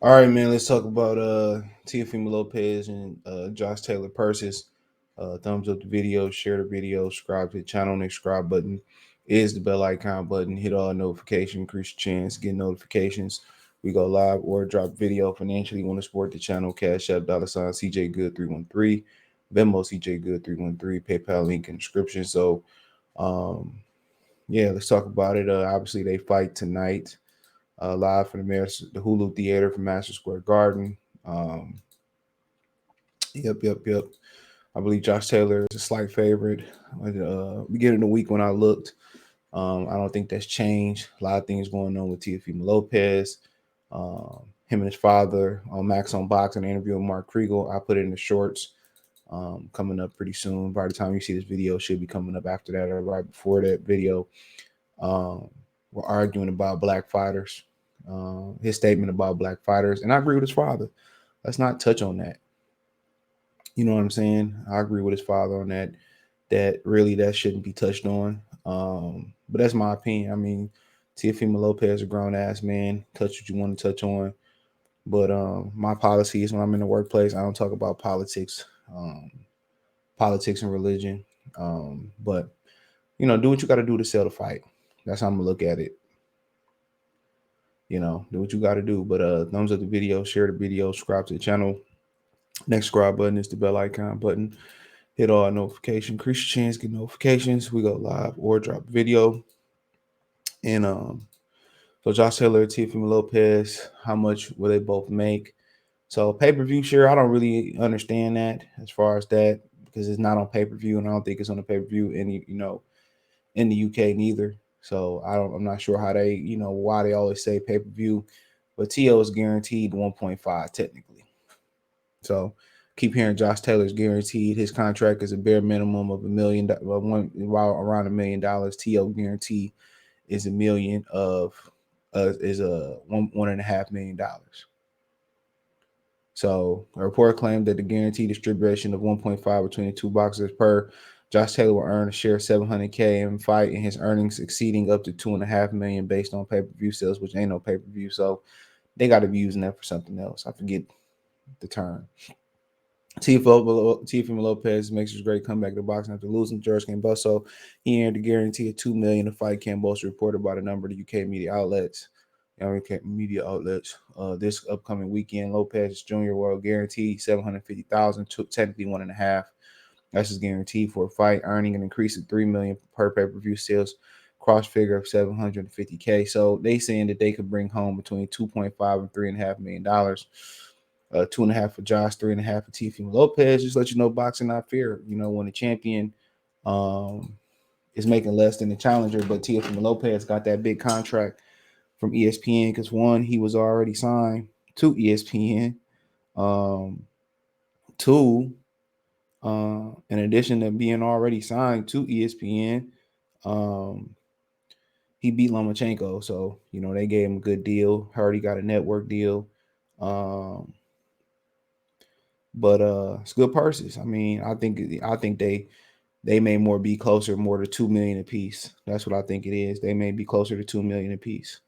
All right, man. Let's talk about Teofimo Lopez and Josh Taylor purses. Thumbs up the video, share the video, subscribe to the channel. Next subscribe button is the bell icon button. Hit all notifications, increase your chance, get notifications. We go live or drop video financially. Want to support the channel? Cash App $ CJ Good 313, Venmo CJ Good 313, PayPal link in the description. So, yeah, let's talk about it. Obviously, they fight tonight. Live from the Hulu Theater from Madison Square Garden. Um, yep. I believe Josh Taylor is a slight favorite. Beginning of the week when I looked, I don't think that's changed. A lot of things going on with Teofimo Lopez. Him and his father on Max on Box, an interview with Mark Kriegel. I put it in the shorts. Coming up pretty soon. By the time you see this video, should be coming up after that or right before that video. We're arguing about black fighters. His statement about black fighters, and I agree with his father. Let's not touch on that. You know what I'm saying? I agree with his father on that. That really that shouldn't be touched on. But that's my opinion. I mean, Teofimo Lopez, a grown ass man. Touch what you want to touch on. But my policy is when I'm in the workplace, I don't talk about politics, politics and religion. But do what you got to do to sell the fight. That's how I'm gonna look at it. Do what you got to do. But thumbs up the video, share the video, subscribe to the channel. Next subscribe button is the bell icon button. Hit all notifications, increase your chance, get notifications. We go live or drop video. And so Josh Taylor, Teofimo Lopez, how much will they both make? So pay-per-view share, I don't really understand that as far as that because it's not on pay-per-view, and I don't think it's on the pay-per-view in the UK neither. So I'm not sure how they, why they always say pay-per-view, but TO is guaranteed 1.5 technically. So keep hearing Josh Taylor's guaranteed. His contract is a bare minimum of $1 million, around $1 million. TO guaranteed is $1 million is a $1.5 million. So a report claimed that the guaranteed distribution of 1.5 between the two boxers per Josh Taylor will earn a share of $700K in fight, and his earnings exceeding up to $2.5 million based on pay-per-view sales, which ain't no pay-per-view. So they got to be using that for something else. I forget the term. Teofimo Lopez makes his great comeback to boxing after losing George Camboso. He earned a guarantee of $2 million to fight Camboso, reported by a number of the UK media outlets. This upcoming weekend, Lopez Jr. will guarantee $750,000, technically 1.5. That's his guarantee for a fight, earning an increase of $3 million per pay-per-view sales, cross figure of $750K. So they saying that they could bring home between 2.5 and $3.5 million. 2.5 for Josh, 3.5 for Teofimo Lopez. Just let you know, boxing not fair. When the champion is making less than the challenger, but Teofimo Lopez got that big contract from ESPN because one, he was already signed to ESPN. Two, in addition to being already signed to ESPN, he beat Lomachenko, so they gave him a good deal. Heard he got a network deal. But it's good purses. I mean, I think they may more be closer more to 2 million a piece. That's what I think it is. They may be closer to 2 million a piece.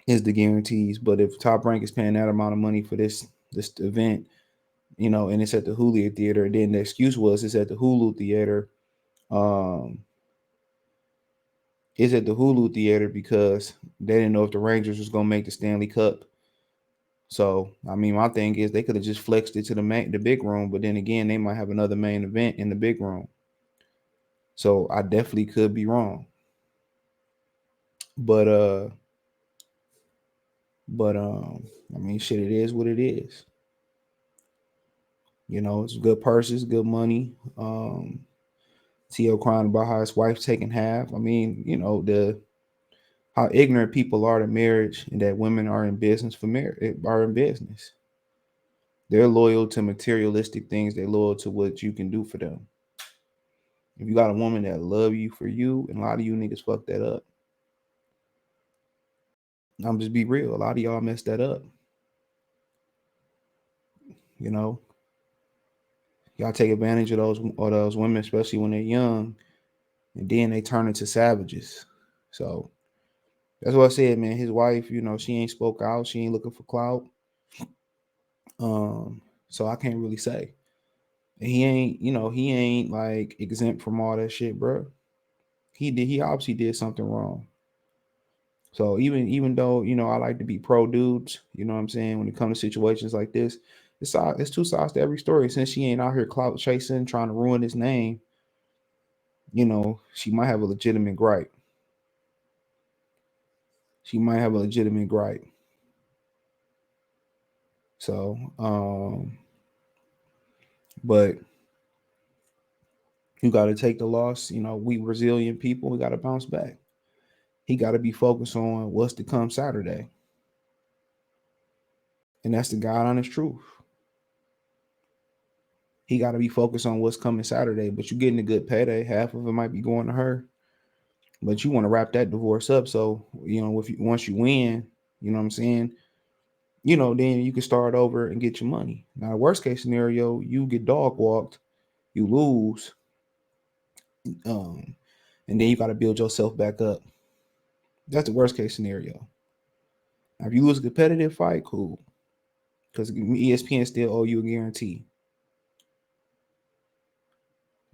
Is the guarantees. But if Top Rank is paying that amount of money for this event, and it's at the Hulu Theater, then the excuse was it's at the Hulu Theater. It's at the Hulu Theater because they didn't know if the Rangers was gonna make the Stanley Cup. So I mean, my thing is they could have just flexed it to the big room, but then again, they might have another main event in the big room. So I definitely could be wrong. But I mean, shit, it is what it is. It's good purses, good money. T.O. crying about how his wife's taking half. I mean, how ignorant people are to marriage and that women are in business for marriage are in business. They're loyal to materialistic things. They're loyal to what you can do for them. If you got a woman that love you for you, and a lot of you niggas fuck that up. I'm just be real. A lot of y'all mess that up. Y'all take advantage of those women, especially when they're young, and then they turn into savages. So That's what I said, man. His wife, you know, she ain't spoke out. She ain't looking for clout. So I can't really say. And he ain't, you know, he ain't like exempt from all that shit, bro. He obviously did something wrong. So even though, you know, I like to be pro dudes, you know what I'm saying, when it comes to situations like this, it's two sides to every story. Since she ain't out here clout chasing, trying to ruin his name, you know, she might have a legitimate gripe. She might have a legitimate gripe. So, but you got to take the loss. You know, we resilient people, we got to bounce back. He got to be focused on what's to come Saturday. And that's the God honest truth. He got to be focused on what's coming Saturday, but you're getting a good payday. Half of it might be going to her, but you want to wrap that divorce up. So, you know, once you win, you know what I'm saying? You know, then you can start over and get your money. Now, worst case scenario, you get dog walked, you lose, um, and then you got to build yourself back up. That's the worst case scenario. Now, if you lose a competitive fight, cool, because ESPN still owe you a guarantee.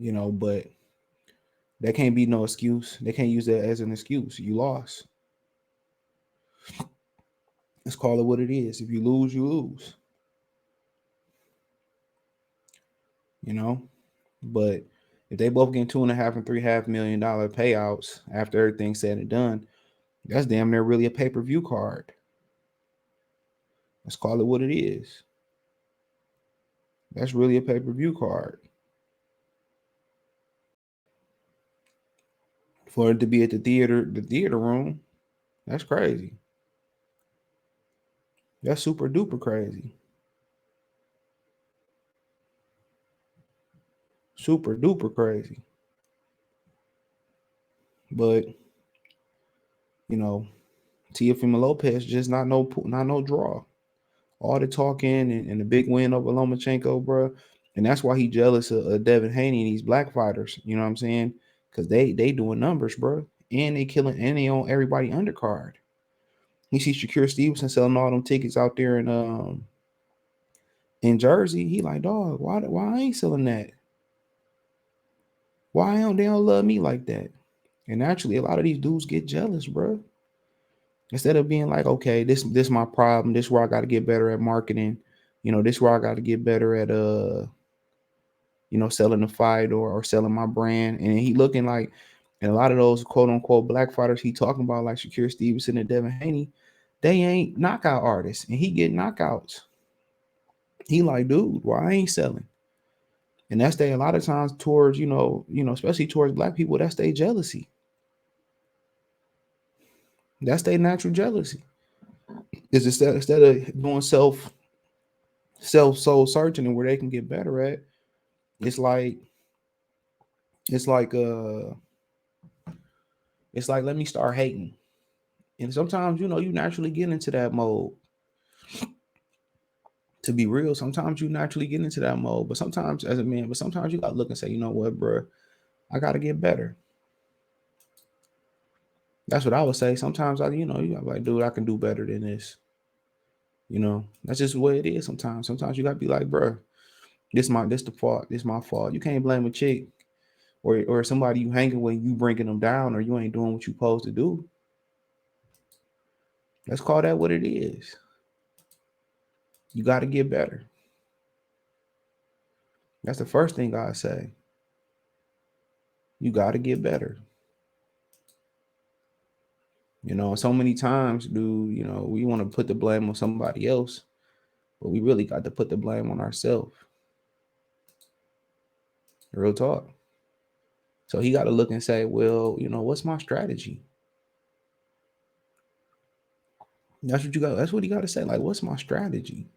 You know, but that can't be no excuse. They can't use that as an excuse. You lost. Let's call it what it is. If you lose, you lose. You know, but if they both get $2.5 and $3.5 million payouts after everything's said and done, that's damn near really a pay-per-view card. Let's call it what it is. That's really a pay-per-view card. For it to be at the theater room, that's crazy. That's super duper crazy. Super duper crazy. But you know, Teofimo Lopez just not no draw. All the talking and the big win over Lomachenko, bro. And that's why he jealous of Devin Haney and these black fighters. You know what I'm saying? Because they doing numbers, bro. And they killing and they on everybody undercard. He sees Shakur Stevenson selling all them tickets out there in Jersey. He like, dog, why I ain't selling that? Why don't they don't love me like that? And actually, a lot of these dudes get jealous, bro. Instead of being like, okay, this my problem. This where I got to get better at marketing. You know, this where I got to get better at you know, selling the fight or selling my brand. And he looking like, and a lot of those quote unquote black fighters he talking about, like Shakur Stevenson and Devin Haney, they ain't knockout artists, and he get knockouts. He like, dude, why I ain't selling? And that's they a lot of times towards, especially towards black people, that's their jealousy. That's their natural jealousy. Is instead of doing self soul searching and where they can get better at, it's like it's like uh it's like let me start hating. And sometimes, you naturally get into that mode. To be real, sometimes you naturally get into that mode. But sometimes as a man, but sometimes you gotta look and say, you know what, bro, I gotta get better. That's what I would say. Sometimes you gotta be like, dude, I can do better than this. That's just the way it is sometimes. Sometimes you gotta be like, bro, this the fault. This my fault. You can't blame a chick or somebody you hanging with, you bringing them down, or you ain't doing what you supposed to do. Let's call that what it is. You got to get better. That's the first thing I say. You got to get better. So many times, dude, we want to put the blame on somebody else, but we really got to put the blame on ourselves. Real talk. So he got to look and say, well, what's my strategy? That's what you got. That's what he got to say. Like, what's my strategy?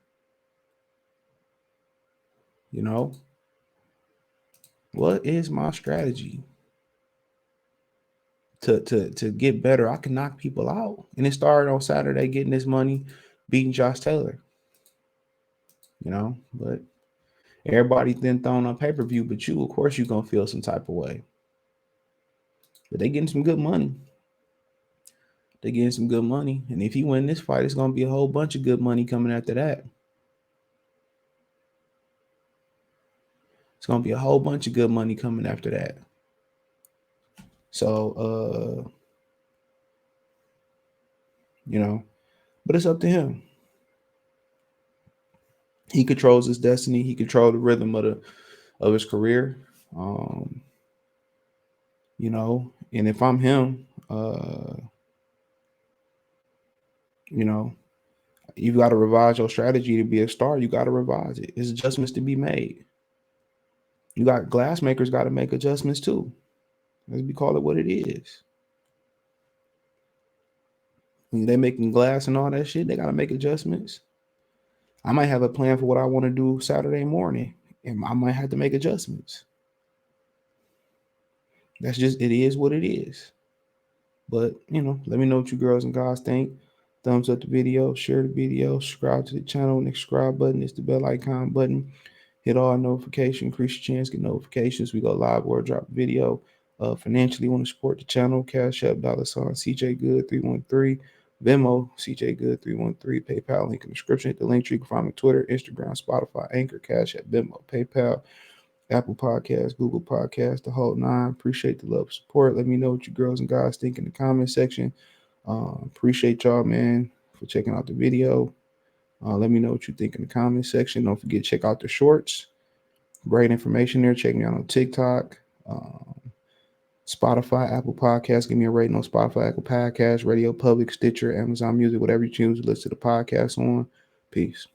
What is my strategy to get better? I can knock people out. And it started on Saturday getting this money, beating Josh Taylor. But everybody then thrown on pay-per-view, but you, of course, you gonna feel some type of way. But they getting some good money. They're getting some good money. And if he win this fight, it's gonna be a whole bunch of good money coming after that. It's gonna be a whole bunch of good money coming after that. So you know, but it's up to him. He controls his destiny. He controls the rhythm of his career. Um, and if I'm him, you know, you've got to revise your strategy to be a star. You got to revise it. There's adjustments to be made. You got glass makers got to make adjustments too. Let's be call it what it is. When they're making glass and all that shit, they got to make adjustments. I might have a plan for what I want to do Saturday morning, and I might have to make adjustments. That's just it is what it is. But let me know what you girls and guys think. Thumbs up the video, share the video, subscribe to the channel. Next subscribe button is the bell icon button. Hit all notifications, increase your chance, get notifications. We go live or drop a video. Financially, want to support the channel? Cash App, $ CJ Good 313. Venmo, CJ Good 313. PayPal link in the description. Hit the link tree. You can find me on Twitter, Instagram, Spotify, Anchor, Cash App, Venmo, PayPal, Apple Podcasts, Google Podcasts, the whole nine. Appreciate the love, support. Let me know what you girls and guys think in the comment section. Appreciate y'all, man, for checking out the video. Let me know what you think in the comment section. Don't forget to check out the shorts. Great information there. Check me out on TikTok, Spotify, Apple Podcasts. Give me a rating on Spotify, Apple Podcasts, Radio Public, Stitcher, Amazon Music, whatever you choose to listen to the podcast on. Peace.